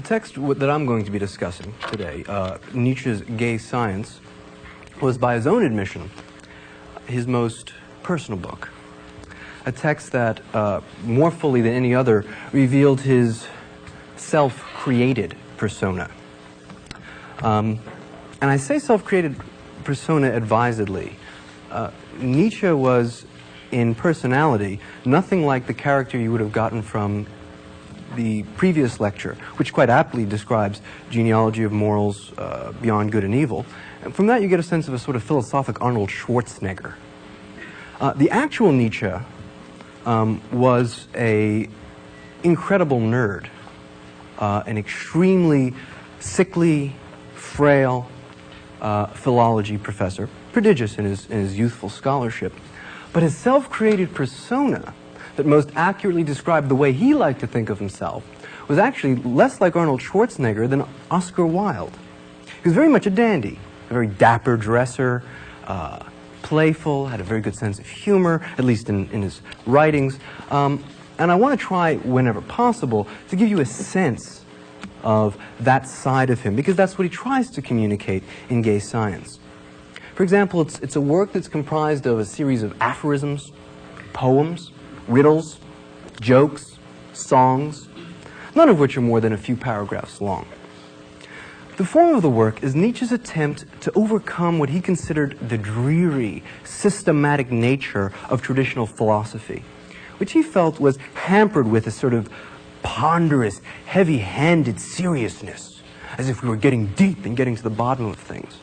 text that I'm going to be discussing today, Nietzsche's Gay Science, was, by his own admission, his most personal book. A text that, more fully than any other, revealed his self-created persona. And I say self-created persona advisedly. Nietzsche was, in personality, nothing like the character you would have gotten from the previous lecture, which quite aptly describes genealogy of morals beyond good and evil. And from that you get a sense of a sort of philosophic Arnold Schwarzenegger. The actual Nietzsche was an incredible nerd, an extremely sickly, frail philology professor, prodigious in his youthful scholarship. But his self-created persona that most accurately described the way he liked to think of himself was actually less like Arnold Schwarzenegger than Oscar Wilde. He was very much a dandy, a very dapper dresser, playful, had a very good sense of humor, at least in his writings. And I want to try, whenever possible, to give you a sense of that side of him, because that's what he tries to communicate in Gay Science. For example, it's a work that's comprised of a series of aphorisms, poems, riddles, jokes, songs, none of which are more than a few paragraphs long. The form of the work is Nietzsche's attempt to overcome what he considered the dreary, systematic nature of traditional philosophy, which he felt was hampered with a sort of ponderous, heavy-handed seriousness, as if we were getting deep and getting to the bottom of things.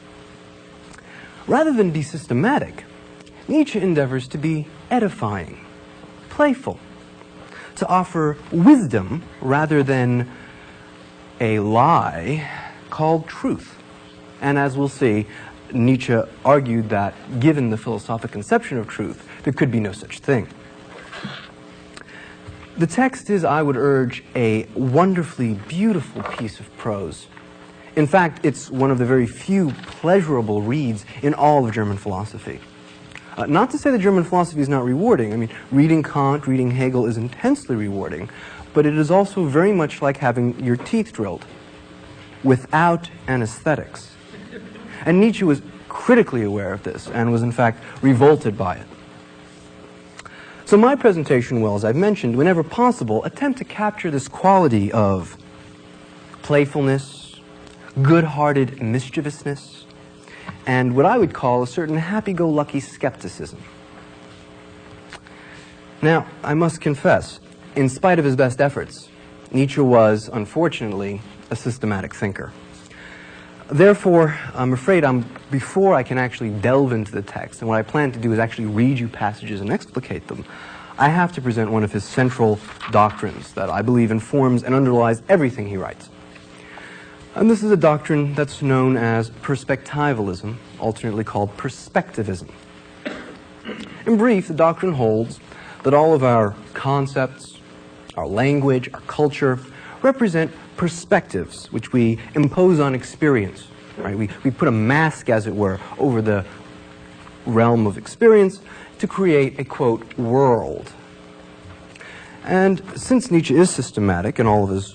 Rather than be systematic, Nietzsche endeavors to be edifying, playful, to offer wisdom rather than a lie called truth. And as we'll see, Nietzsche argued that, given the philosophic conception of truth, there could be no such thing. The text is, I would urge, a wonderfully beautiful piece of prose. In fact, it's one of the very few pleasurable reads in all of German philosophy. Not to say that German philosophy is not rewarding. I mean, reading Kant, reading Hegel is intensely rewarding, but it is also very much like having your teeth drilled, without anesthetics. And Nietzsche was critically aware of this, and was in fact revolted by it. So my presentation will, as I've mentioned, whenever possible, attempt to capture this quality of playfulness, good-hearted mischievousness, and what I would call a certain happy-go-lucky skepticism. Now, I must confess, in spite of his best efforts, Nietzsche was, unfortunately, a systematic thinker. Therefore, I'm afraid before I can actually delve into the text, and what I plan to do is actually read you passages and explicate them, I have to present one of his central doctrines that I believe informs and underlies everything he writes. And this is a doctrine that's known as Perspectivalism, alternately called Perspectivism. In brief, the doctrine holds that all of our concepts, our language, our culture, represent perspectives which we impose on experience. Right? We put a mask, as it were, over the realm of experience to create a, quote, world. And since Nietzsche is systematic in all of his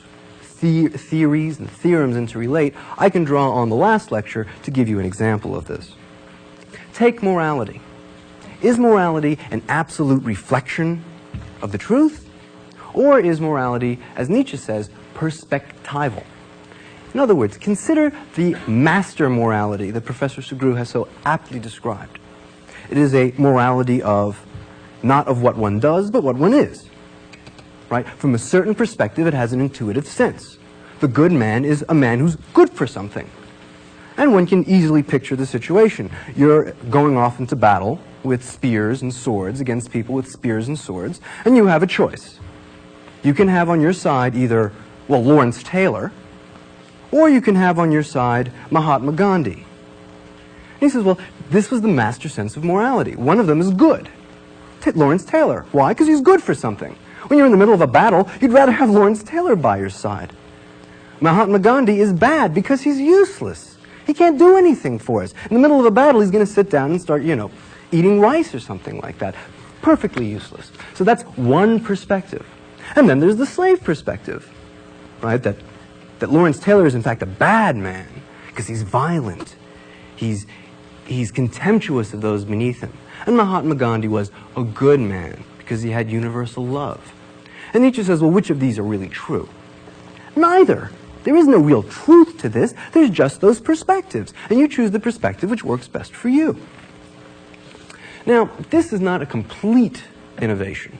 theories and theorems interrelate, I can draw on the last lecture to give you an example of this. Take morality. Is morality an absolute reflection of the truth? Or is morality, as Nietzsche says, perspectival? In other words, consider the master morality that Professor Sugrue has so aptly described. It is a morality of, not of what one does, but what one is. Right? From a certain perspective, it has an intuitive sense. The good man is a man who's good for something. And one can easily picture the situation. You're going off into battle with spears and swords against people with spears and swords, and you have a choice. You can have on your side either, well, Lawrence Taylor, or you can have on your side Mahatma Gandhi. And he says, well, this was the master sense of morality. One of them is good. Lawrence Taylor. Why? Because he's good for something. When you're in the middle of a battle, you'd rather have Lawrence Taylor by your side. Mahatma Gandhi is bad because he's useless. He can't do anything for us. In the middle of a battle, he's going to sit down and start, eating rice or something like that. Perfectly useless. So that's one perspective. And then there's the slave perspective, right? That that Lawrence Taylor is in fact a bad man because he's violent. He's contemptuous of those beneath him. And Mahatma Gandhi was a good man because he had universal love. And Nietzsche says, well, which of these are really true? Neither. There is no real truth to this. There's just those perspectives. And you choose the perspective which works best for you. Now, this is not a complete innovation.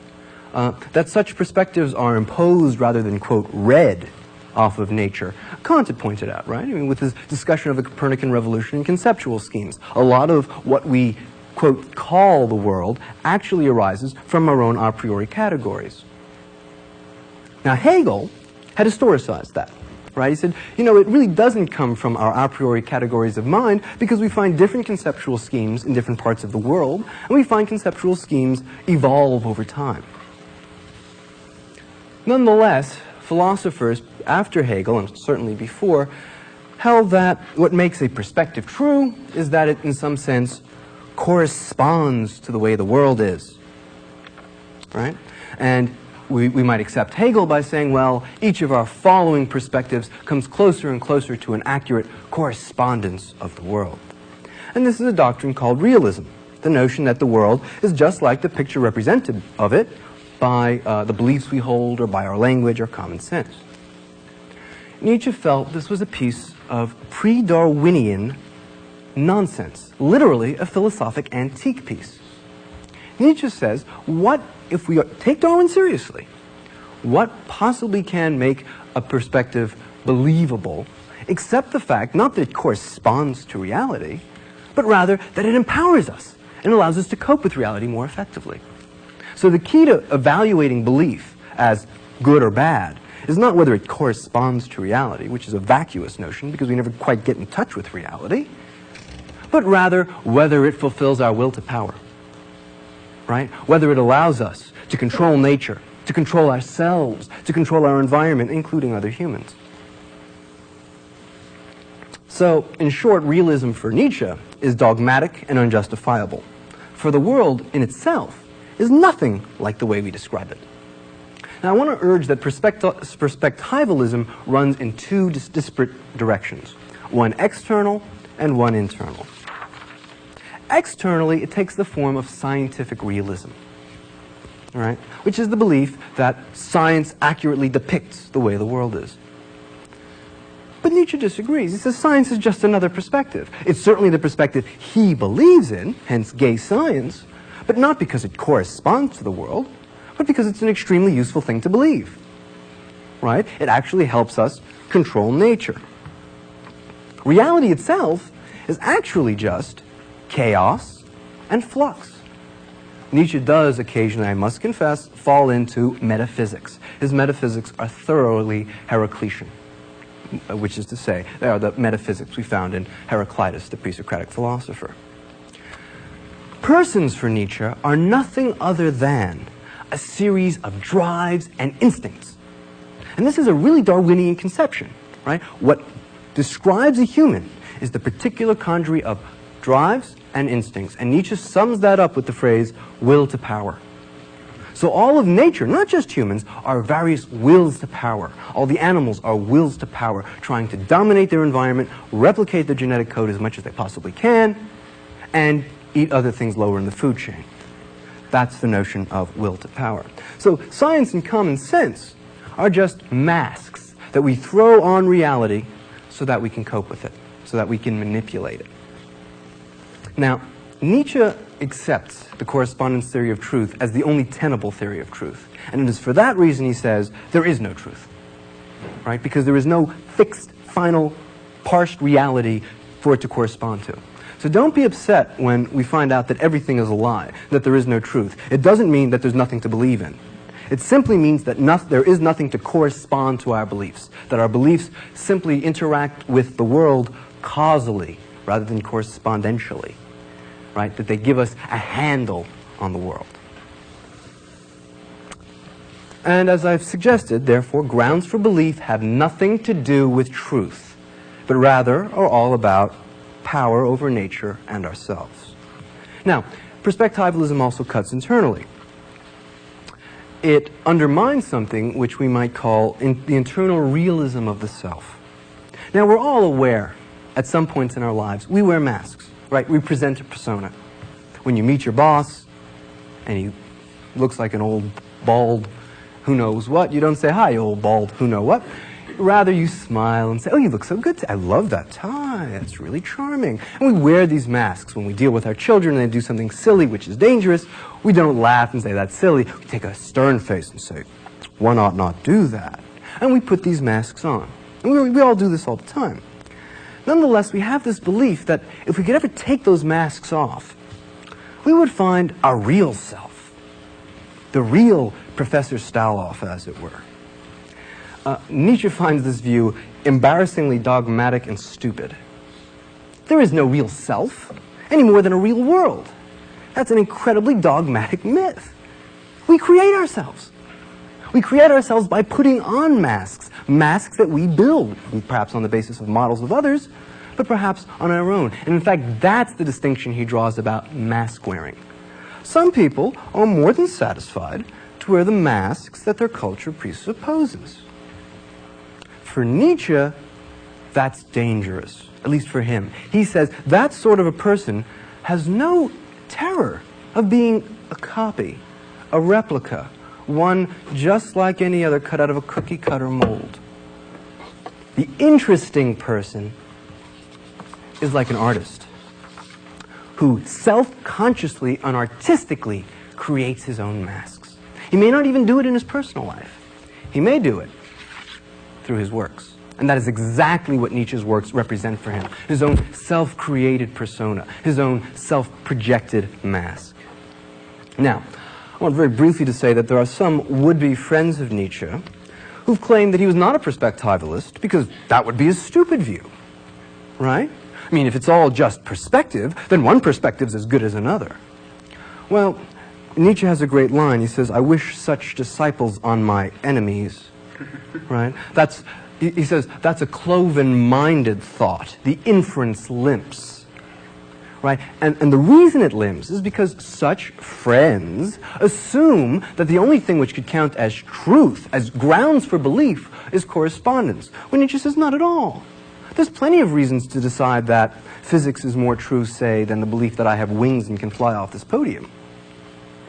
That such perspectives are imposed rather than, quote, read off of nature. Kant had pointed out, right? I mean, with his discussion of the Copernican revolution and conceptual schemes, a lot of what we, quote, call the world actually arises from our own a priori categories. Now, Hegel had historicized that, right? He said, you know, it really doesn't come from our a priori categories of mind because we find different conceptual schemes in different parts of the world, and we find conceptual schemes evolve over time. Nonetheless, philosophers after Hegel, and certainly before, held that what makes a perspective true is that it, in some sense, corresponds to the way the world is, right? And we might accept Hegel by saying, well, each of our following perspectives comes closer and closer to an accurate correspondence of the world. And this is a doctrine called realism, the notion that the world is just like the picture represented of it by the beliefs we hold or by our language or common sense. Nietzsche felt this was a piece of pre-Darwinian nonsense, literally a philosophic antique piece. Nietzsche says, what if we take Darwin seriously? What possibly can make a perspective believable, except the fact, not that it corresponds to reality, but rather that it empowers us and allows us to cope with reality more effectively. So the key to evaluating belief as good or bad is not whether it corresponds to reality, which is a vacuous notion because we never quite get in touch with reality, but rather whether it fulfills our will to power, right? Whether it allows us to control nature, to control ourselves, to control our environment, including other humans. So, in short, realism for Nietzsche is dogmatic and unjustifiable. For the world in itself is nothing like the way we describe it. Now, I want to urge that perspectivalism runs in two disparate directions, one external and one internal. Externally, it takes the form of scientific realism, right? Which is the belief that science accurately depicts the way the world is. But Nietzsche disagrees. He says science is just another perspective. It's certainly the perspective he believes in, hence gay science, but not because it corresponds to the world, but because it's an extremely useful thing to believe, right? It actually helps us control nature. Reality itself is actually just chaos and flux. Nietzsche does occasionally, I must confess, fall into metaphysics. His metaphysics are thoroughly Heraclitean, which is to say, they are the metaphysics we found in Heraclitus, the pre-Socratic philosopher. Persons for Nietzsche are nothing other than a series of drives and instincts. And this is a really Darwinian conception, right? What describes a human is the particular congery of drives and instincts. And Nietzsche sums that up with the phrase, will to power. So all of nature, not just humans, are various wills to power. All the animals are wills to power, trying to dominate their environment, replicate their genetic code as much as they possibly can, and eat other things lower in the food chain. That's the notion of will to power. So science and common sense are just masks that we throw on reality so that we can cope with it, so that we can manipulate it. Now, Nietzsche accepts the correspondence theory of truth as the only tenable theory of truth. And it is for that reason he says there is no truth, right? Because there is no fixed, final, parsed reality for it to correspond to. So don't be upset when we find out that everything is a lie, that there is no truth. It doesn't mean that there's nothing to believe in. It simply means that there is nothing to correspond to our beliefs, that our beliefs simply interact with the world causally rather than correspondentially, right? That they give us a handle on the world. And as I've suggested, therefore, grounds for belief have nothing to do with truth, but rather are all about power over nature and ourselves. Now, perspectivalism also cuts internally. it undermines something which we might call the internal realism of the self. Now, we're all aware, at some points in our lives, we wear masks, right? We present a persona. When you meet your boss, and he looks like an old, bald, who knows what, you don't say, "Hi, old, bald, who know what." Rather, you smile and say, "Oh, you look so good today. I love that tie. That's really charming." And we wear these masks when we deal with our children and they do something silly, which is dangerous. We don't laugh and say, "That's silly." We take a stern face and say, "One ought not do that." And we put these masks on. And we all do this all the time. Nonetheless, we have this belief that if we could ever take those masks off, we would find our real self, the real Professor Staloff, as it were. Nietzsche finds this view embarrassingly dogmatic and stupid. There is no real self, any more than a real world. That's an incredibly dogmatic myth. We create ourselves. We create ourselves by putting on masks, masks that we build, perhaps on the basis of models of others, but perhaps on our own. And in fact, that's the distinction he draws about mask wearing. Some people are more than satisfied to wear the masks that their culture presupposes. For Nietzsche, that's dangerous, at least for him. He says that sort of a person has no terror of being a copy, a replica, one just like any other cut out of a cookie-cutter mold. The interesting person is like an artist who self-consciously and artistically creates his own masks. He may not even do it in his personal life. He may do it through his works. And that is exactly what Nietzsche's works represent for him. His own self-created persona, his own self-projected mask. Now, I want very briefly to say that there are some would-be friends of Nietzsche who've claimed that he was not a perspectivalist because that would be a stupid view, right? I mean, if it's all just perspective, then one perspective's as good as another. Well, Nietzsche has a great line. He says, "I wish such disciples on my enemies." Right? He says, that's a cloven-minded thought. The inference limps. Right? And the reason it limps is because such friends assume that the only thing which could count as truth, as grounds for belief, is correspondence. When Nietzsche says, not at all. There's plenty of reasons to decide that physics is more true, say, than the belief that I have wings and can fly off this podium.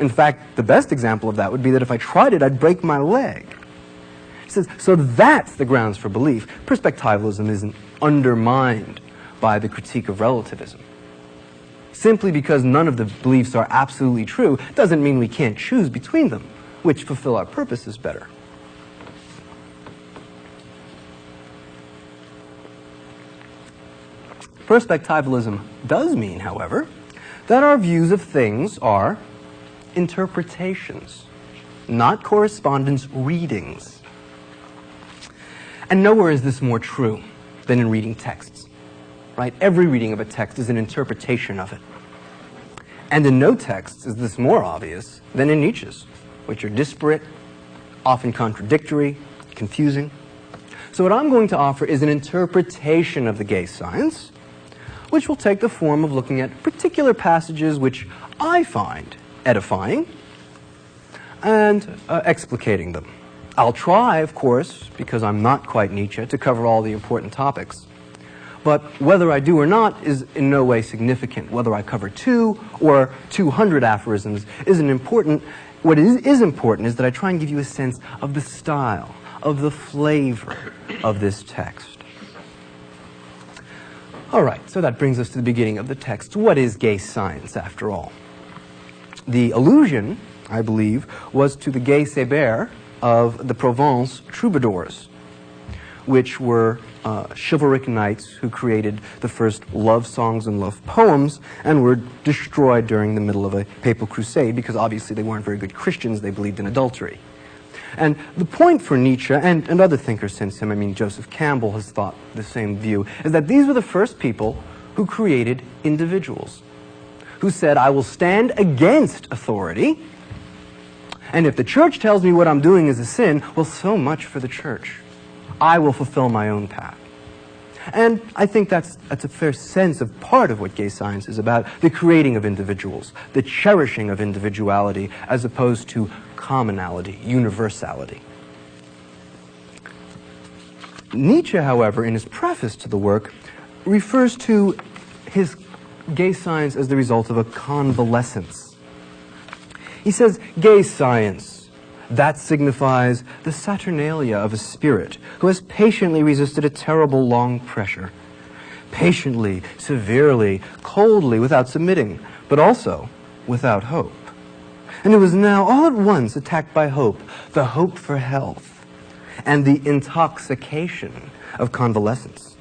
In fact, the best example of that would be that if I tried it, I'd break my leg. He says, so that's the grounds for belief. Perspectivalism isn't undermined by the critique of relativism. Simply because none of the beliefs are absolutely true doesn't mean we can't choose between them, which fulfill our purposes better. Perspectivalism does mean, however, that our views of things are interpretations, not correspondence readings. And nowhere is this more true than in reading texts, right? Every reading of a text is an interpretation of it. And in no texts is this more obvious than in Nietzsche's, which are disparate, often contradictory, confusing. So what I'm going to offer is an interpretation of the gay science, which will take the form of looking at particular passages which I find edifying and explicating them. I'll try, of course, because I'm not quite Nietzsche, to cover all the important topics. But whether I do or not is in no way significant. Whether I cover 2 or 200 aphorisms isn't important. What is important is that I try and give you a sense of the style, of the flavor of this text. All right, so that brings us to the beginning of the text. What is gay science, after all? The allusion, I believe, was to the gay Sébert of the Provence troubadours, which were chivalric knights who created the first love songs and love poems and were destroyed during the middle of a papal crusade because obviously they weren't very good Christians, they believed in adultery. And the point for Nietzsche, and other thinkers since him, I mean Joseph Campbell has thought the same view, is that these were the first people who created individuals, who said, I will stand against authority, and if the church tells me what I'm doing is a sin, well, so much for the church. I will fulfill my own path. And I think that's a fair sense of part of what gay science is about, the creating of individuals, the cherishing of individuality, as opposed to commonality, universality. Nietzsche, however, in his preface to the work, refers to his gay science as the result of a convalescence. He says, gay science, that signifies the saturnalia of a spirit who has patiently resisted a terrible long pressure. Patiently, severely, coldly, without submitting, but also without hope. And it was now all at once attacked by hope, the hope for health, and the intoxication of convalescence.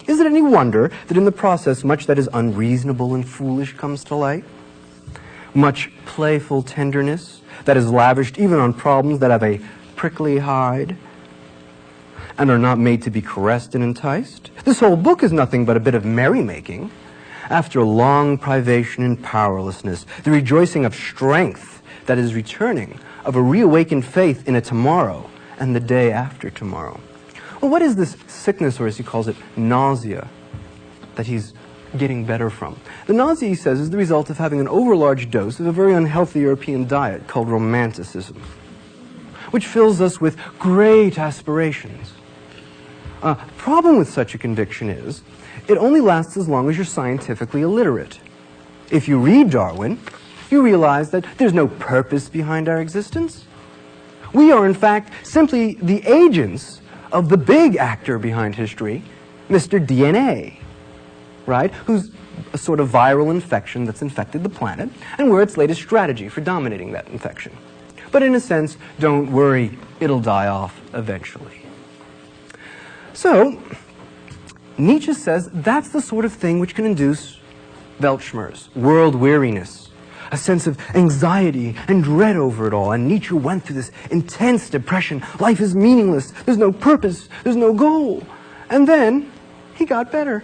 Is it any wonder that in the process much that is unreasonable and foolish comes to light? Much playful tenderness that is lavished even on problems that have a prickly hide and are not made to be caressed and enticed? This whole book is nothing but a bit of merrymaking. After long privation and powerlessness, the rejoicing of strength that is returning, of a reawakened faith in a tomorrow and the day after tomorrow. Well, what is this sickness, or as he calls it, nausea, that he's getting better from? The nausea, he says, is the result of having an overlarge dose of a very unhealthy European diet called romanticism, which fills us with great aspirations. Problem with such a conviction is, it only lasts as long as you're scientifically illiterate. If you read Darwin, you realize that there's no purpose behind our existence. We are, in fact, simply the agents of the big actor behind history, Mr. DNA, right? Who's a sort of viral infection that's infected the planet, and we're its latest strategy for dominating that infection. But in a sense, don't worry, it'll die off eventually. So, Nietzsche says that's the sort of thing which can induce Weltschmerz, world weariness, a sense of anxiety and dread over it all. And Nietzsche went through this intense depression. Life is meaningless. There's no purpose. There's no goal. And then he got better.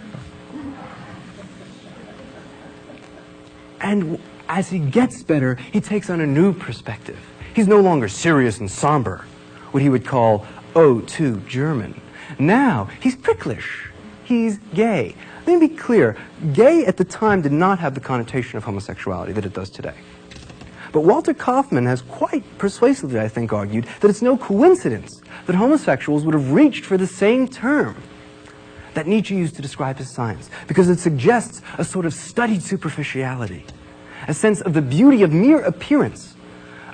And as he gets better, he takes on a new perspective. He's no longer serious and somber, what he would call ode to German. Now, he's pricklish. He's gay. Let me be clear, gay at the time did not have the connotation of homosexuality that it does today. But Walter Kaufmann has quite persuasively, I think, argued that it's no coincidence that homosexuals would have reached for the same term that Nietzsche used to describe his science, because it suggests a sort of studied superficiality, a sense of the beauty of mere appearance,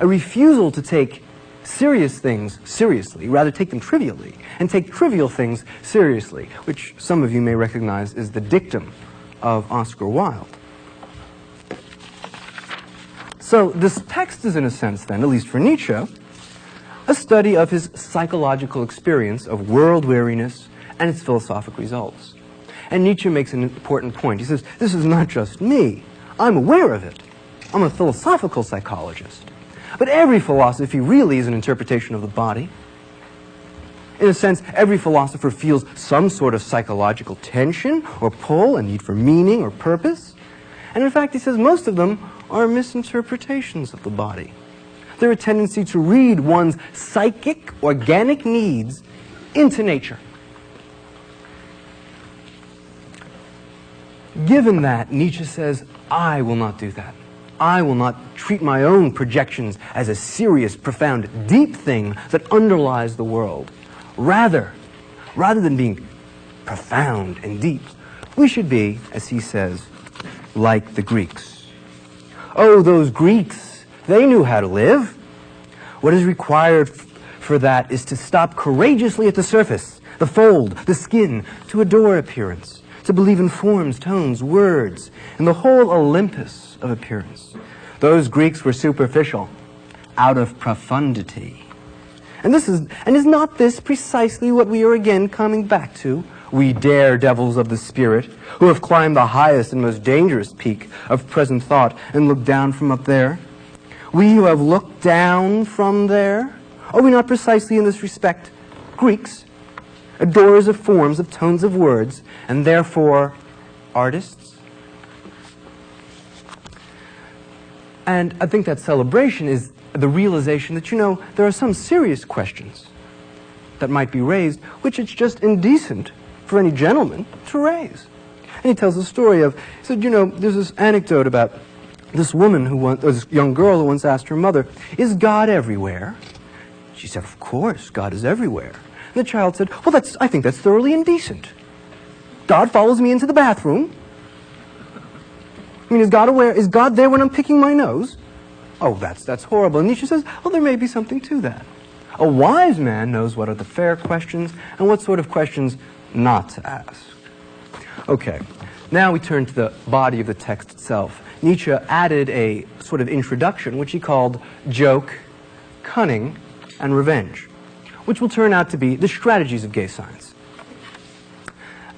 a refusal to take serious things seriously, rather take them trivially, and take trivial things seriously, which some of you may recognize is the dictum of Oscar Wilde. So this text is, in a sense then, at least for Nietzsche, a study of his psychological experience of world weariness and its philosophic results. And Nietzsche makes an important point. He says, this is not just me. I'm aware of it. I'm a philosophical psychologist. But every philosophy really is an interpretation of the body. In a sense, every philosopher feels some sort of psychological tension or pull, a need for meaning or purpose. And in fact, he says most of them are misinterpretations of the body. They're a tendency to read one's psychic, organic needs into nature. Given that, Nietzsche says, I will not do that. I will not treat my own projections as a serious, profound, deep thing that underlies the world. Rather than being profound and deep, we should be, as he says, like the Greeks. Oh, those Greeks, they knew how to live. What is required for that is to stop courageously at the surface, the fold, the skin, to adore appearance, to believe in forms, tones, words, and the whole Olympus of appearance. Those Greeks were superficial, out of profundity. And is not this precisely what we are again coming back to, we daredevils of the spirit, who have climbed the highest and most dangerous peak of present thought and looked down from up there? We who have looked down from there, are we not precisely in this respect Greeks, adorers of forms, of tones of words, and therefore artists? And I think that celebration is the realization that, there are some serious questions that might be raised, which it's just indecent for any gentleman to raise. And he tells the story of, he said, there's this anecdote about this young girl who once asked her mother, "Is God everywhere?" She said, "Of course, God is everywhere." And the child said, "Well, I think that's thoroughly indecent. God follows me into the bathroom. I mean, is God there when I'm picking my nose? Oh, that's horrible." And Nietzsche says, well, there may be something to that. A wise man knows what are the fair questions and what sort of questions not to ask. Okay, now we turn to the body of the text itself. Nietzsche added a sort of introduction, which he called Joke, Cunning, and Revenge, which will turn out to be the strategies of gay science.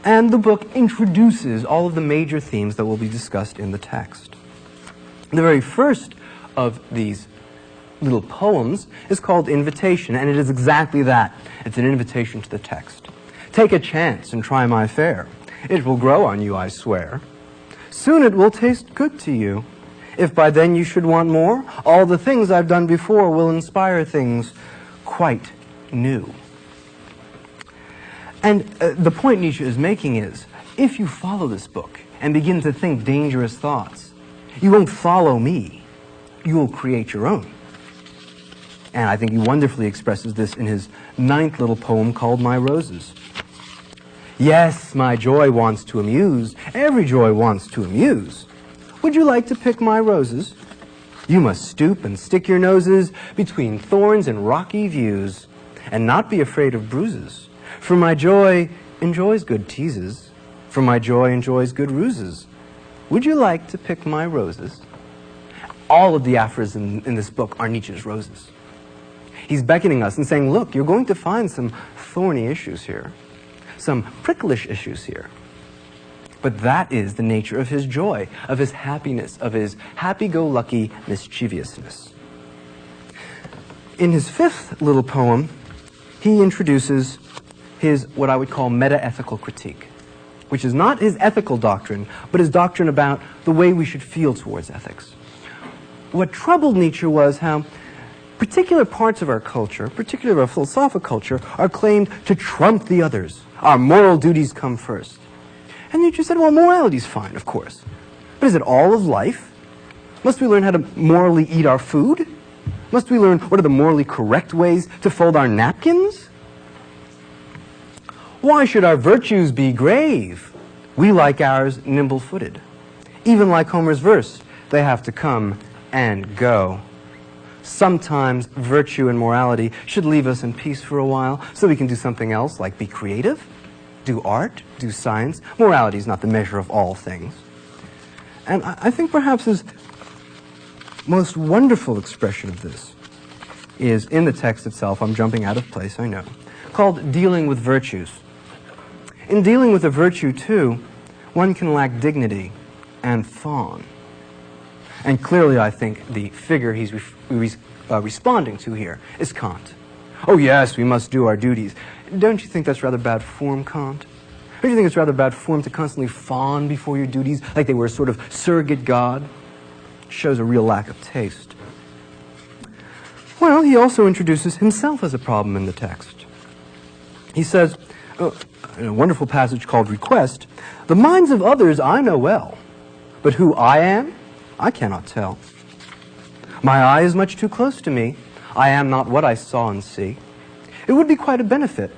And the book introduces all of the major themes that will be discussed in the text. The very first of these little poems is called Invitation, and it is exactly that. It's an invitation to the text. "Take a chance and try my fare. It will grow on you, I swear. Soon it will taste good to you. If by then you should want more, all the things I've done before will inspire things quite new." And the point Nietzsche is making is, if you follow this book and begin to think dangerous thoughts, you won't follow me. You will create your own. And I think he wonderfully expresses this in his 9th little poem called My Roses. "Yes, my joy wants to amuse. Every joy wants to amuse. Would you like to pick my roses? You must stoop and stick your noses between thorns and rocky views, and not be afraid of bruises. For my joy enjoys good teases. For my joy enjoys good ruses. Would you like to pick my roses?" All of the aphorisms in this book are Nietzsche's roses. He's beckoning us and saying, look, you're going to find some thorny issues here, some pricklish issues here. But that is the nature of his joy, of his happiness, of his happy-go-lucky mischievousness. In his 5th little poem, he introduces his, what I would call, meta-ethical critique, which is not his ethical doctrine, but his doctrine about the way we should feel towards ethics. What troubled Nietzsche was how particular parts of our culture, particularly our philosophical culture, are claimed to trump the others. Our moral duties come first. And Nietzsche said, well, morality's fine, of course. But is it all of life? Must we learn how to morally eat our food? Must we learn what are the morally correct ways to fold our napkins? Why should our virtues be grave? We like ours nimble-footed. Even like Homer's verse, they have to come and go. Sometimes virtue and morality should leave us in peace for a while so we can do something else, like be creative, do art, do science. Morality is not the measure of all things. And I think perhaps his most wonderful expression of this is in the text itself. I'm jumping out of place, I know, called Dealing with Virtues. In dealing with a virtue, too, one can lack dignity and fawn. And clearly, I think the figure he's responding to here is Kant. Oh, yes, we must do our duties. Don't you think that's rather bad form, Kant? Don't you think it's rather bad form to constantly fawn before your duties like they were a sort of surrogate god? It shows a real lack of taste. Well, he also introduces himself as a problem in the text. He says, in a wonderful passage called Request, "The minds of others I know well, but who I am, I cannot tell. My eye is much too close to me. I am not what I saw and see. It would be quite a benefit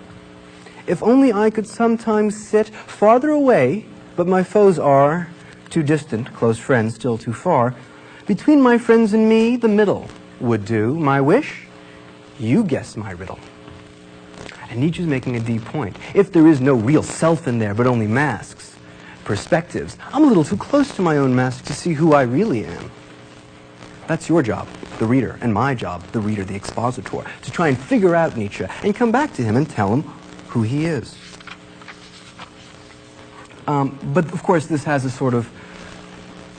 if only I could sometimes sit farther away, but my foes are too distant, close friends still too far. Between my friends and me, the middle would do. My wish, you guess my riddle." And Nietzsche's making a deep point. If there is no real self in there, but only masks, perspectives, I'm a little too close to my own mask to see who I really am. That's your job, the reader, and my job, the reader, the expositor, to try and figure out Nietzsche and come back to him and tell him who he is. But of course, this has a sort of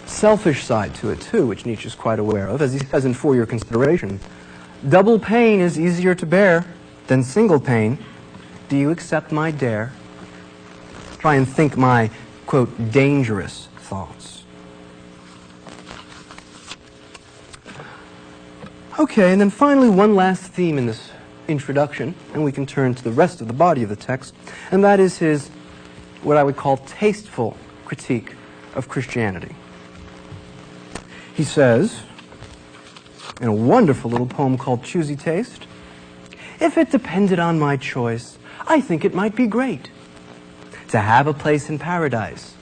selfish side to it too, which Nietzsche's quite aware of, as he says in For Your Consideration. "Double pain is easier to bear than single pain. Do you accept my dare? Try and think my, quote, dangerous thoughts." Okay, and then finally one last theme in this introduction, and we can turn to the rest of the body of the text, and that is his, what I would call, tasteful critique of Christianity. He says, in a wonderful little poem called Choosy Taste, "If it depended on my choice, I think it might be great to have a place in paradise.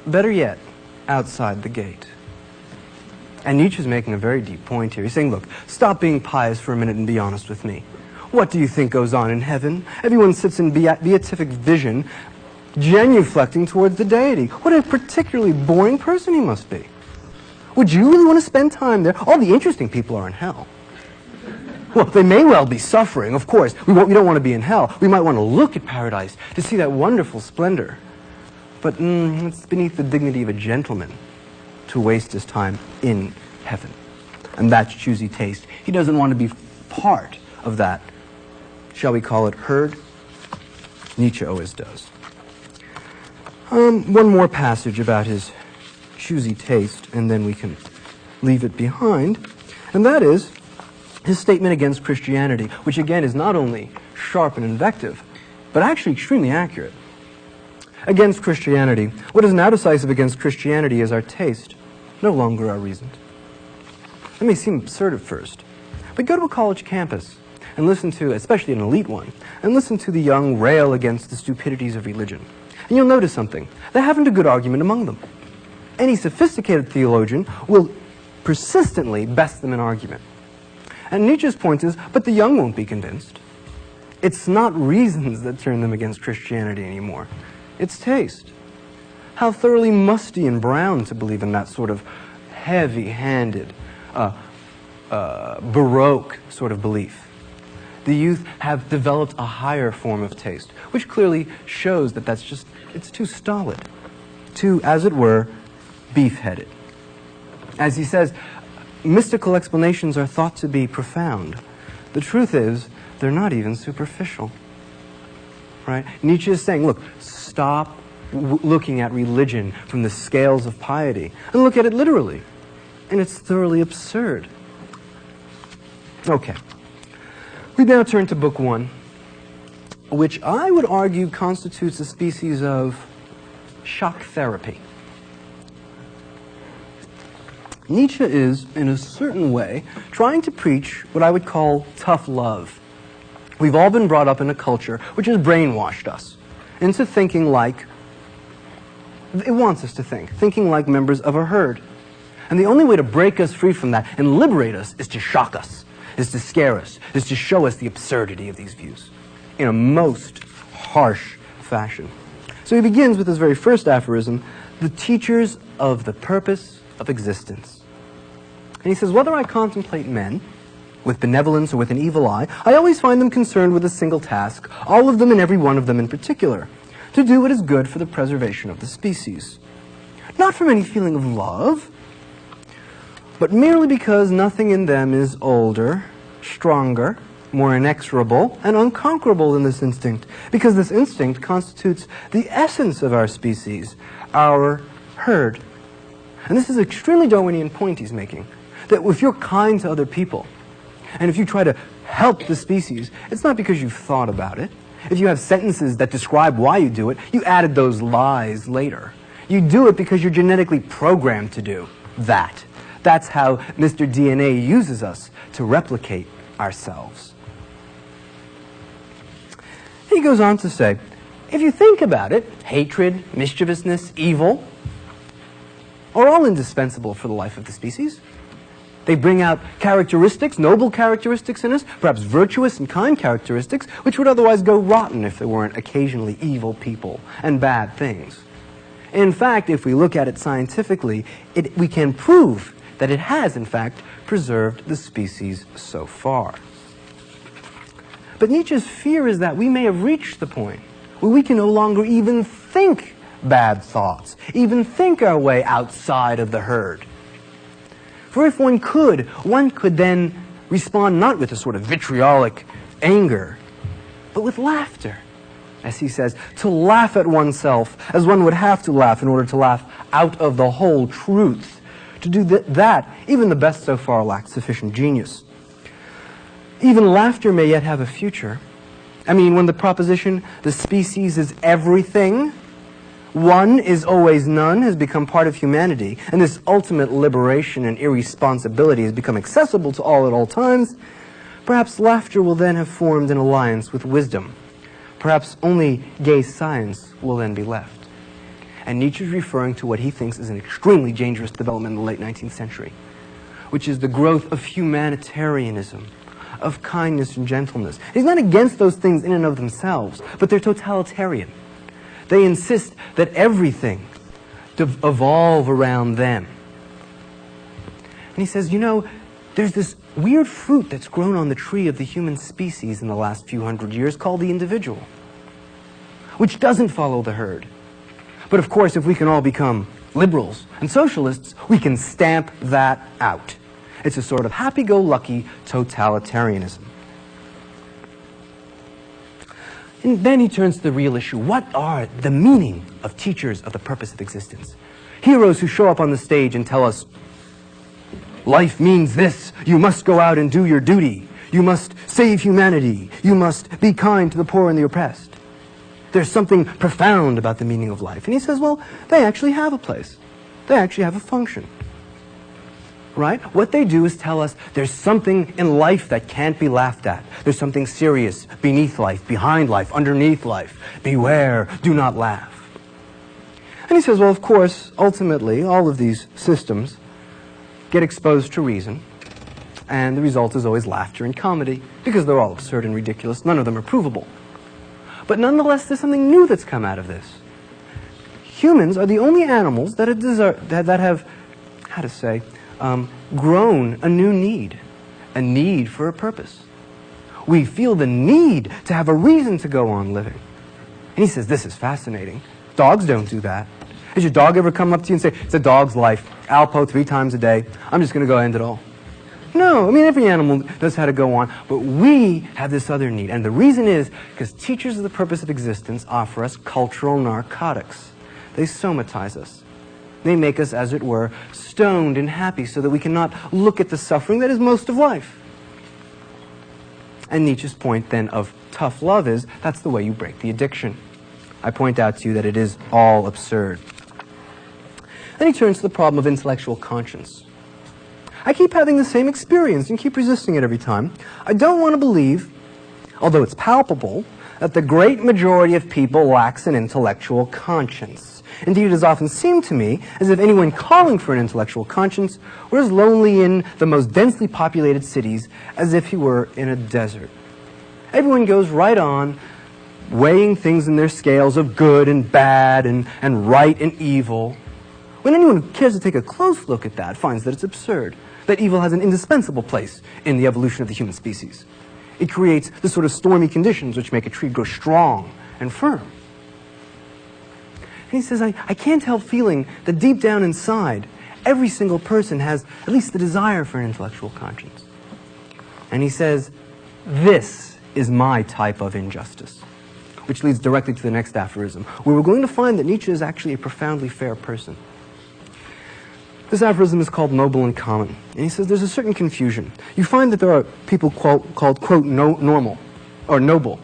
Better yet, outside the gate." And Nietzsche's making a very deep point here. He's saying, look, stop being pious for a minute and be honest with me. What do you think goes on in heaven? Everyone sits in beatific vision, genuflecting towards the deity. What a particularly boring person he must be. Would you really want to spend time there? All the interesting people are in hell. Well, they may well be suffering, of course. We don't want to be in hell. We might want to look at paradise to see that wonderful splendor. But it's beneath the dignity of a gentleman to waste his time in heaven. And that's choosy taste. He doesn't want to be part of that, shall we call it, herd? Nietzsche always does. One more passage about his choosy taste, and then we can leave it behind. And that is his statement against Christianity, which again is not only sharp and invective, but actually extremely accurate. Against Christianity, what is now decisive against Christianity is our taste, no longer our reason. That may seem absurd at first, but go to a college campus and listen to, especially an elite one, and listen to the young rail against the stupidities of religion. And you'll notice something. They haven't a good argument among them. Any sophisticated theologian will persistently best them in argument. And Nietzsche's point is, but the young won't be convinced. It's not reasons that turn them against Christianity anymore. It's taste. How thoroughly musty and brown to believe in that sort of heavy-handed, Baroque sort of belief. The youth have developed a higher form of taste, which clearly shows that it's too stolid, too, as it were, beef-headed. As he says, mystical explanations are thought to be profound. The truth is, they're not even superficial. Right? Nietzsche is saying, look, stop looking at religion from the scales of piety and look at it literally. And it's thoroughly absurd. Okay. We now turn to Book 1, which I would argue constitutes a species of shock therapy. Nietzsche is, in a certain way, trying to preach what I would call tough love. We've all been brought up in a culture which has brainwashed us into thinking like it wants us to think, thinking like members of a herd. And the only way to break us free from that and liberate us is to shock us, is to scare us, is to show us the absurdity of these views in a most harsh fashion. So he begins with his very first aphorism, the teachers of the purpose of existence. And he says, whether I contemplate men with benevolence or with an evil eye, I always find them concerned with a single task, all of them and every one of them in particular, to do what is good for the preservation of the species. Not from any feeling of love, but merely because nothing in them is older, stronger, more inexorable, and unconquerable than this instinct, because this instinct constitutes the essence of our species, our herd. And this is an extremely Darwinian point he's making, that if you're kind to other people, and if you try to help the species, it's not because you've thought about it. If you have sentences that describe why you do it, you added those lies later. You do it because you're genetically programmed to do that. That's how Mr. DNA uses us to replicate ourselves. He goes on to say, if you think about it, hatred, mischievousness, evil are all indispensable for the life of the species. They bring out characteristics, noble characteristics in us, perhaps virtuous and kind characteristics, which would otherwise go rotten if there weren't occasionally evil people and bad things. In fact, if we look at it scientifically, we can prove that it has, in fact, preserved the species so far. But Nietzsche's fear is that we may have reached the point where we can no longer even think bad thoughts, even think our way outside of the herd. For if one could then respond not with a sort of vitriolic anger, but with laughter. As he says, to laugh at oneself as one would have to laugh in order to laugh out of the whole truth. To do that, even the best so far lacks sufficient genius. Even laughter may yet have a future. I mean, when the proposition, the species is everything, one is always none has become part of humanity, and this ultimate liberation and irresponsibility has become accessible to all at all times, perhaps laughter will then have formed an alliance with wisdom. Perhaps only gay science will then be left. And Nietzsche is referring to what he thinks is an extremely dangerous development in the late 19th century, which is the growth of humanitarianism, of kindness and gentleness. He's not against those things in and of themselves, but they're totalitarian. They insist that everything evolve around them. And he says, you know, there's this weird fruit that's grown on the tree of the human species in the last few hundred years called the individual, which doesn't follow the herd. But of course, if we can all become liberals and socialists, we can stamp that out. It's a sort of happy-go-lucky totalitarianism. And then he turns to the real issue. What are the meaning of teachers of the purpose of existence? Heroes who show up on the stage and tell us, life means this. You must go out and do your duty. You must save humanity. You must be kind to the poor and the oppressed. There's something profound about the meaning of life. And he says, well, they actually have a place. They actually have a function. Right? What they do is tell us there's something in life that can't be laughed at. There's something serious beneath life, behind life, underneath life. Beware, do not laugh. And he says, well, of course, ultimately, all of these systems get exposed to reason, and the result is always laughter and comedy, because they're all absurd and ridiculous. None of them are provable. But nonetheless, there's something new that's come out of this. Humans are the only animals that have, how to say, grown a new need, a need for a purpose. We feel the need to have a reason to go on living. And he says, this is fascinating. Dogs don't do that. Has your dog ever come up to you and say, it's a dog's life, Alpo 3 times a day, I'm just going to go end it all? No, I mean, every animal knows how to go on, but we have this other need. And the reason is because teachers of the purpose of existence offer us cultural narcotics. They somatize us. They make us, as it were, stoned and happy so that we cannot look at the suffering that is most of life. And Nietzsche's point then of tough love is that's the way you break the addiction. I point out to you that it is all absurd. Then he turns to the problem of intellectual conscience. I keep having the same experience and keep resisting it every time. I don't want to believe, although it's palpable, that the great majority of people lacks an intellectual conscience. Indeed, it has often seemed to me as if anyone calling for an intellectual conscience were as lonely in the most densely populated cities as if he were in a desert. Everyone goes right on weighing things in their scales of good and bad and right and evil. When anyone who cares to take a close look at that finds that it's absurd, that evil has an indispensable place in the evolution of the human species. It creates the sort of stormy conditions which make a tree grow strong and firm. And he says, I can't help feeling that deep down inside, every single person has at least the desire for an intellectual conscience. And he says, this is my type of injustice. Which leads directly to the next aphorism, where we're going to find that Nietzsche is actually a profoundly fair person. This aphorism is called noble and common. And he says there's a certain confusion. You find that there are people called, quote, normal, or noble,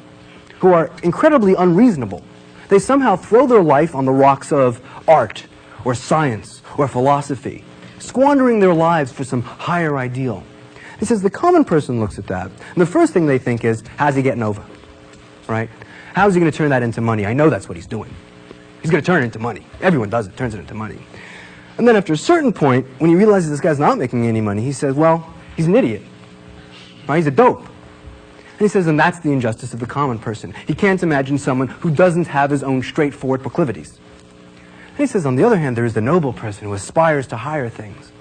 who are incredibly unreasonable. They somehow throw their life on the rocks of art, or science, or philosophy, squandering their lives for some higher ideal. He says the common person looks at that, and the first thing they think is, how's he getting over? Right? How's he going to turn that into money? I know that's what he's doing. He's going to turn it into money. Everyone does it, turns it into money. And then after a certain point, when he realizes this guy's not making any money, he says, well, he's an idiot. Right? He's a dope. And he says, and that's the injustice of the common person. He can't imagine someone who doesn't have his own straightforward proclivities. And he says, on the other hand, there is the noble person who aspires to higher things.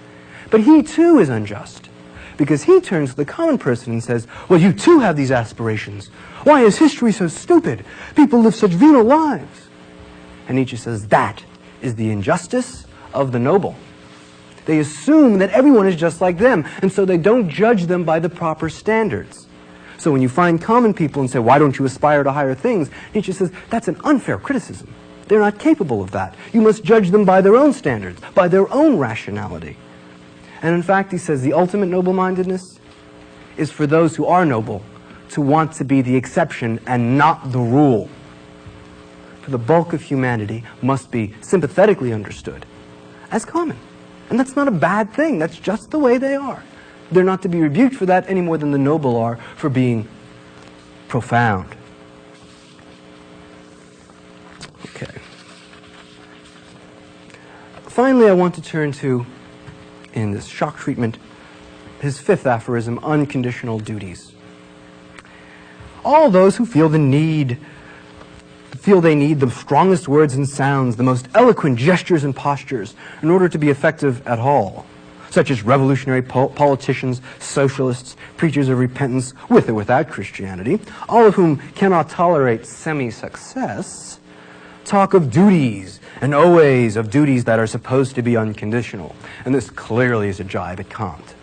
But he too is unjust, because he turns to the common person and says, well, you too have these aspirations. Why is history so stupid? People live such venal lives. And Nietzsche says, that is the injustice of the noble. They assume that everyone is just like them, and so they don't judge them by the proper standards. So when you find common people and say, why don't you aspire to higher things? Nietzsche says, that's an unfair criticism. They're not capable of that. You must judge them by their own standards, by their own rationality. And in fact, he says, the ultimate noble-mindedness is for those who are noble to want to be the exception and not the rule. for the bulk of humanity must be sympathetically understood as common. And that's not a bad thing. That's just the way they are. They're not to be rebuked for that any more than the noble are for being profound. Okay. Finally, I want to turn to, in this shock treatment, his fifth aphorism, unconditional duties. All those who feel they need the strongest words and sounds, the most eloquent gestures and postures in order to be effective at all, such as revolutionary politicians, socialists, preachers of repentance, with or without Christianity, all of whom cannot tolerate semi-success, talk of duties and always of duties that are supposed to be unconditional. And this clearly is a jibe at Kant.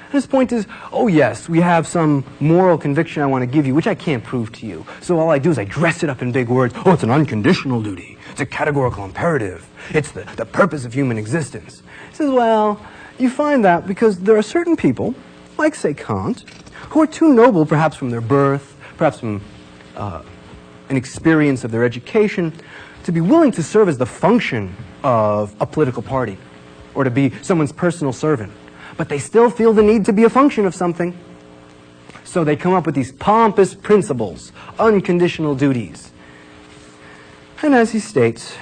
And his point is, oh yes, we have some moral conviction I want to give you, which I can't prove to you. So all I do is I dress it up in big words. Oh, it's an unconditional duty. It's a categorical imperative. It's the purpose of human existence. He says, well, you find that because there are certain people, like, say, Kant, who are too noble, perhaps from their birth, perhaps from an experience of their education, to be willing to serve as the function of a political party or to be someone's personal servant. But they still feel the need to be a function of something. So they come up with these pompous principles, unconditional duties. And as he states,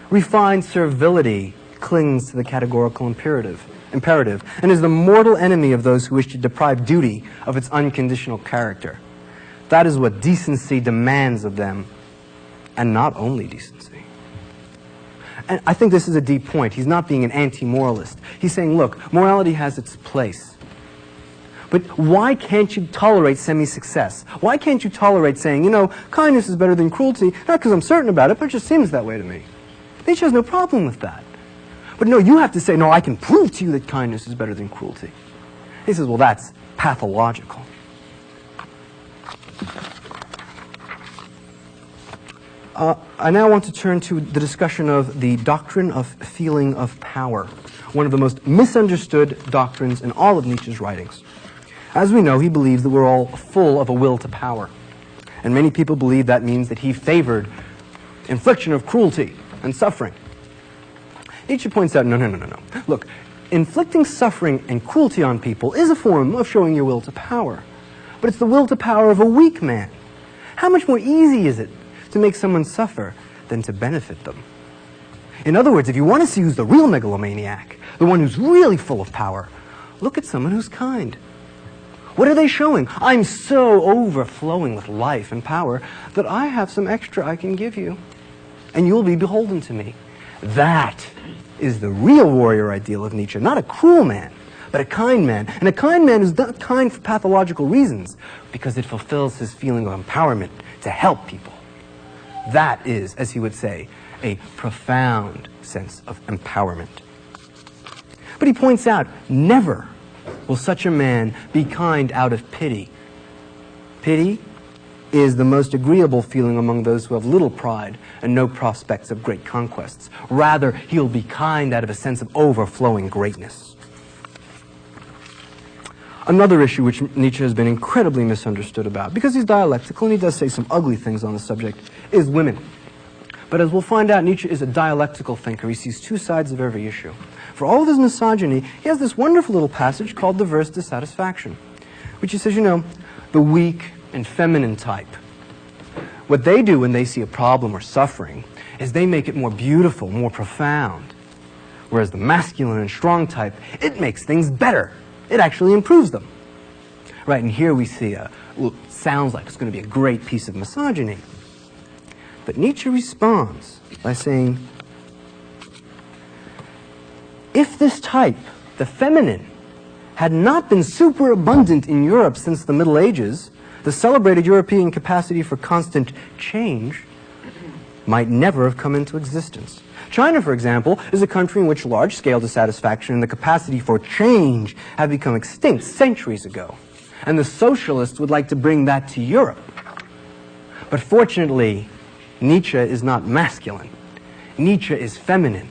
refined servility clings to the categorical imperative, and is the mortal enemy of those who wish to deprive duty of its unconditional character. That is what decency demands of them, and not only decency. And I think this is a deep point. He's not being an anti-moralist. He's saying, look, morality has its place. But why can't you tolerate semi-success? Why can't you tolerate saying, you know, kindness is better than cruelty, not because I'm certain about it, but it just seems that way to me? Nietzsche has no problem with that. But no, you have to say, no, I can prove to you that kindness is better than cruelty. He says, well, that's pathological. I now want to turn to the discussion of the doctrine of feeling of power, one of the most misunderstood doctrines in all of Nietzsche's writings. As we know, he believes that we're all full of a will to power. And many people believe that means that he favored infliction of cruelty and suffering. Nietzsche points out, no. Look, inflicting suffering and cruelty on people is a form of showing your will to power. But it's the will to power of a weak man. How much more easy is it to make someone suffer than to benefit them? In other words, if you want to see who's the real megalomaniac, the one who's really full of power, look at someone who's kind. What are they showing? I'm so overflowing with life and power that I have some extra I can give you, and you'll be beholden to me. That is the real warrior ideal of Nietzsche. Not a cruel man, but a kind man. And a kind man is not kind for pathological reasons, because it fulfills his feeling of empowerment to help people. That is, as he would say, a profound sense of empowerment. But he points out, never will such a man be kind out of pity. Pity is the most agreeable feeling among those who have little pride and no prospects of great conquests. Rather, he'll be kind out of a sense of overflowing greatness. Another issue which Nietzsche has been incredibly misunderstood about, because he's dialectical and he does say some ugly things on the subject, is women. But as we'll find out, Nietzsche is a dialectical thinker. He sees two sides of every issue. For all of his misogyny, he has this wonderful little passage called the verse dissatisfaction, which he says, you know, the weak and feminine type, what they do when they see a problem or suffering is they make it more beautiful, more profound. Whereas the masculine and strong type, it makes things better. It actually improves them. Right, and here we see sounds like it's going to be a great piece of misogyny. But Nietzsche responds by saying, if this type, the feminine, had not been superabundant in Europe since the Middle Ages, the celebrated European capacity for constant change might never have come into existence. China, for example, is a country in which large-scale dissatisfaction and the capacity for change have become extinct centuries ago. And the socialists would like to bring that to Europe. But fortunately, Nietzsche is not masculine. Nietzsche is feminine.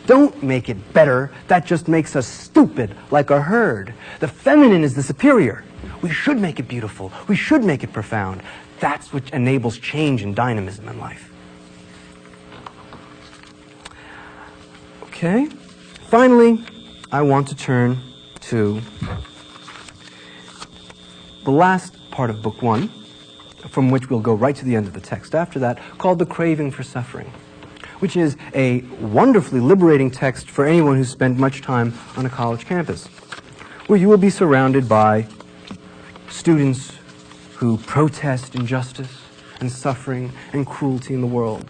Don't make it better. That just makes us stupid, like a herd. The feminine is the superior. We should make it beautiful. We should make it profound. that's what enables change and dynamism in life. Okay. Finally, I want to turn to the last part of Book 1, from which we'll go right to the end of the text after that, called The Craving for Suffering, which is a wonderfully liberating text for anyone who's spent much time on a college campus, where you will be surrounded by students who protest injustice and suffering and cruelty in the world.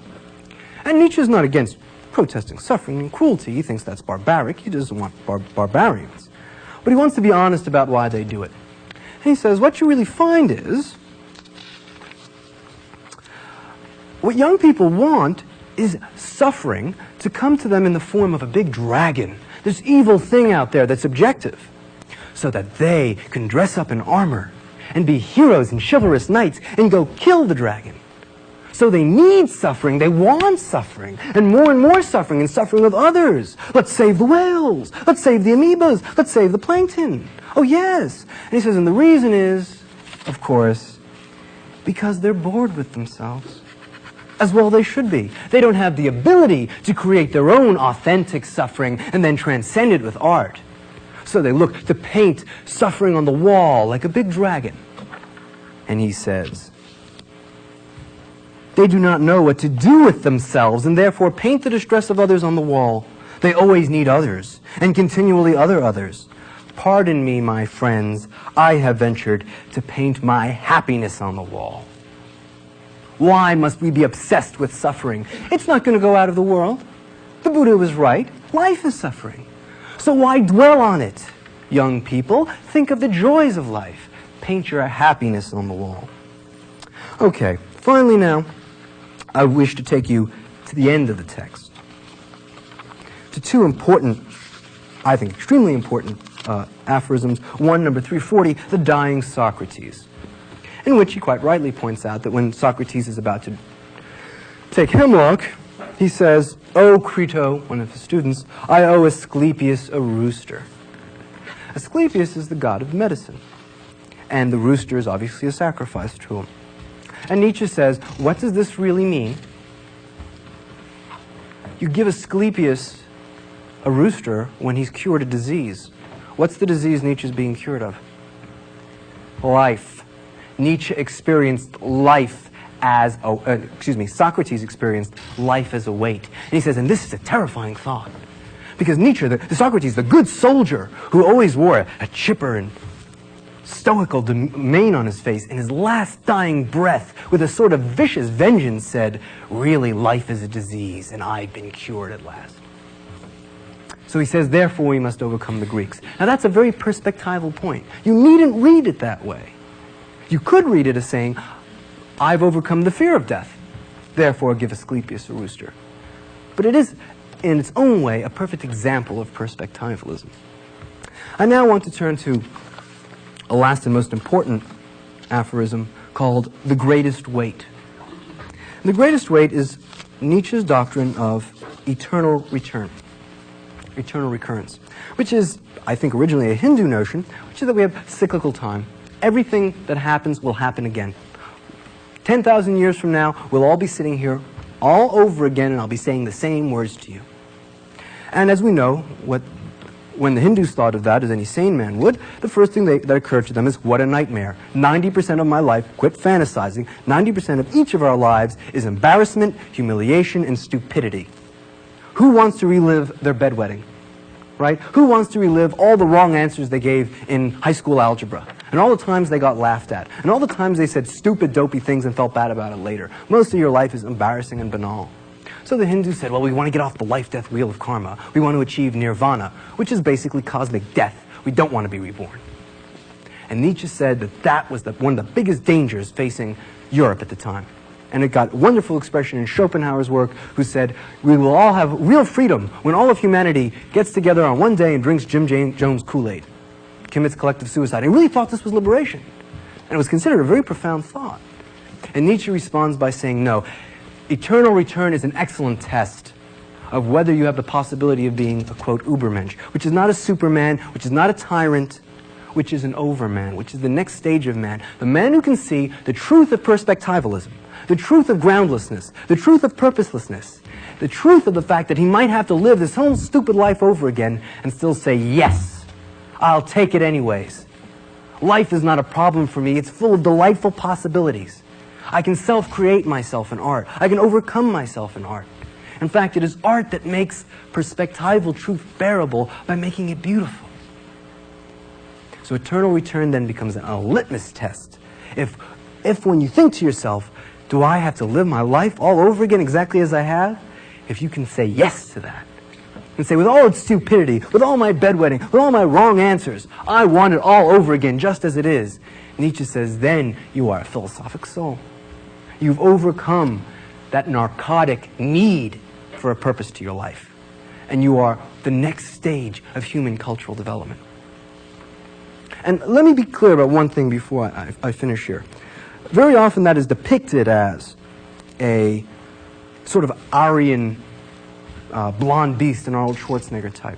And Nietzsche is not against protesting suffering and cruelty. He thinks that's barbaric. He doesn't want barbarians. But he wants to be honest about why they do it. And he says, what you really find is, what young people want is suffering to come to them in the form of a big dragon, this evil thing out there that's objective, so that they can dress up in armor and be heroes and chivalrous knights and go kill the dragon. So they need suffering, they want suffering, and more suffering, and suffering of others. Let's save the whales, let's save the amoebas, let's save the plankton. Oh yes. And he says, and the reason is, of course, because they're bored with themselves. As well they should be. They don't have the ability to create their own authentic suffering and then transcend it with art. So they look to paint suffering on the wall like a big dragon. And he says, they do not know what to do with themselves and therefore paint the distress of others on the wall. They always need others and continually others. Pardon me, my friends, I have ventured to paint my happiness on the wall. Why must we be obsessed with suffering? It's not going to go out of the world. The Buddha was right. Life is suffering. So why dwell on it? Young people, think of the joys of life. Paint your happiness on the wall. Okay, finally now, I wish to take you to the end of the text. To two important, I think extremely important aphorisms. One, number 340, the dying Socrates, in which he quite rightly points out that when Socrates is about to take hemlock, he says, "O Crito," one of his students, "I owe Asclepius a rooster." Asclepius is the god of medicine, and the rooster is obviously a sacrifice to him. And Nietzsche says, what does this really mean? You give Asclepius a rooster when he's cured a disease. What's the disease Nietzsche's being cured of? Life. Nietzsche experienced life as Socrates experienced life as a weight. And he says, and this is a terrifying thought. Because Nietzsche, the Socrates, the good soldier who always wore a chipper and stoical demean on his face, in his last dying breath, with a sort of vicious vengeance, said, really, life is a disease, and I've been cured at last. So he says, therefore we must overcome the Greeks. Now that's a very perspectival point. You needn't read it that way. You could read it as saying, I've overcome the fear of death, therefore give Asclepius a rooster. But it is, in its own way, a perfect example of perspectivalism. I now want to turn to a last and most important aphorism called the greatest weight. And the greatest weight is Nietzsche's doctrine of eternal return, eternal recurrence, which is, I think, originally a Hindu notion, which is that we have cyclical time. Everything that happens will happen again. 10,000 years from now, we'll all be sitting here all over again, and I'll be saying the same words to you. And as we know, when the Hindus thought of that, as any sane man would, the first thing that occurred to them is, what a nightmare. 90% of my life, quit fantasizing, 90% of each of our lives is embarrassment, humiliation, and stupidity. Who wants to relive their bedwetting? Right? Who wants to relive all the wrong answers they gave in high school algebra? And all the times they got laughed at. And all the times they said stupid, dopey things and felt bad about it later. Most of your life is embarrassing and banal. So the Hindus said, well, we want to get off the life-death wheel of karma. We want to achieve nirvana, which is basically cosmic death. We don't want to be reborn. And Nietzsche said that that was one of the biggest dangers facing Europe at the time. And it got a wonderful expression in Schopenhauer's work, who said, we will all have real freedom when all of humanity gets together on one day and drinks Jim Jones Kool-Aid, commits collective suicide. He really thought this was liberation. And it was considered a very profound thought. And Nietzsche responds by saying, no, eternal return is an excellent test of whether you have the possibility of being a, quote, Ubermensch, which is not a superman, which is not a tyrant, which is an overman, which is the next stage of man, the man who can see the truth of perspectivalism, the truth of groundlessness, the truth of purposelessness, the truth of the fact that he might have to live this whole stupid life over again and still say, yes, I'll take it anyways. Life is not a problem for me. It's full of delightful possibilities. I can self-create myself in art. I can overcome myself in art. In fact, it is art that makes perspectival truth bearable by making it beautiful. So eternal return then becomes a litmus test. If when you think to yourself, do I have to live my life all over again exactly as I have? If you can say yes to that, and say, with all its stupidity, with all my bedwetting, with all my wrong answers, I want it all over again just as it is. Nietzsche says, then you are a philosophic soul. You've overcome that narcotic need for a purpose to your life. And you are the next stage of human cultural development. And let me be clear about one thing before I finish here. Very often that is depicted as a sort of Aryan blonde beast in Arnold Schwarzenegger type.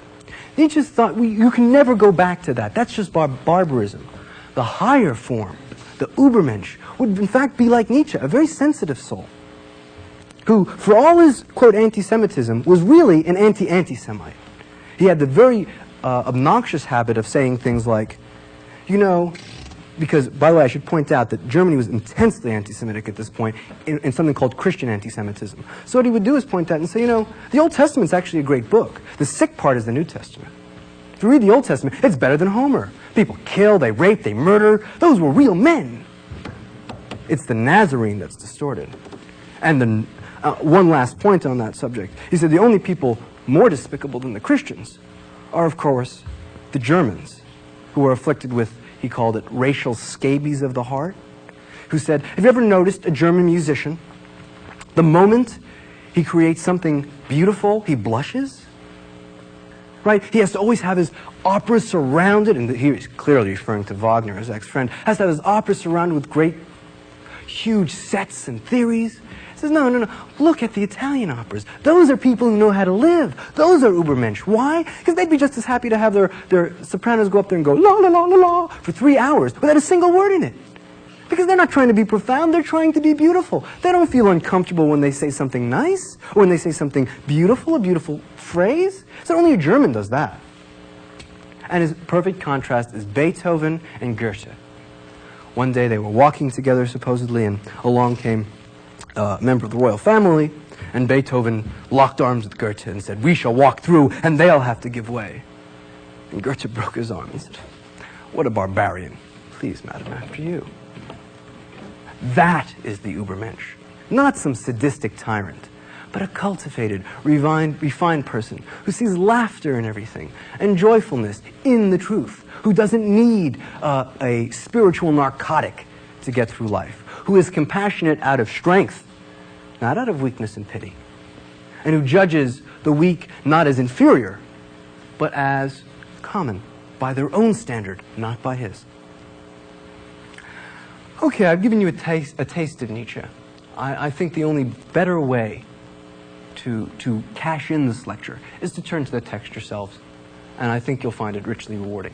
Nietzsche thought you can never go back to that. That's just barbarism. The higher form, the Übermensch, would in fact be like Nietzsche, a very sensitive soul, who, for all his, quote, anti-Semitism, was really an anti-Semite. He had the very obnoxious habit of saying things like, you know, because, by the way, I should point out that Germany was intensely anti-Semitic at this point in something called Christian anti-Semitism. So what he would do is point out and say, you know, the Old Testament's actually a great book. The sick part is the New Testament. If you read the Old Testament, it's better than Homer. People kill, they rape, they murder. Those were real men. It's the Nazarene that's distorted. And then one last point on that subject. He said the only people more despicable than the Christians are, of course, the Germans, who are afflicted with, he called it, racial scabies of the heart, who said, have you ever noticed a German musician, the moment he creates something beautiful, he blushes? Right? He has to always have his opera surrounded, and he is clearly referring to Wagner, his ex-friend, has to have his opera surrounded with great, huge sets and theories. He says, no, no, no, look at the Italian operas. Those are people who know how to live. Those are Übermensch. Why? Because they'd be just as happy to have their sopranos go up there and go la la la la la for 3 hours without a single word in it. Because they're not trying to be profound, they're trying to be beautiful. They don't feel uncomfortable when they say something nice, or when they say something beautiful, a beautiful phrase. So only a German does that. And his perfect contrast is Beethoven and Goethe. One day they were walking together, supposedly, and along came a member of the royal family, and Beethoven locked arms with Goethe and said, we shall walk through, and they'll have to give way. And Goethe broke his arm and said, what a barbarian. Please, madam, after you. That is the Übermensch. Not some sadistic tyrant, but a cultivated, refined person who sees laughter in everything and joyfulness in the truth, who doesn't need a spiritual narcotic to get through life, who is compassionate out of strength, not out of weakness and pity, and who judges the weak not as inferior, but as common, by their own standard, not by his. Okay, I've given you a taste of Nietzsche. I think the only better way to cash in this lecture is to turn to the text yourselves, and I think you'll find it richly rewarding.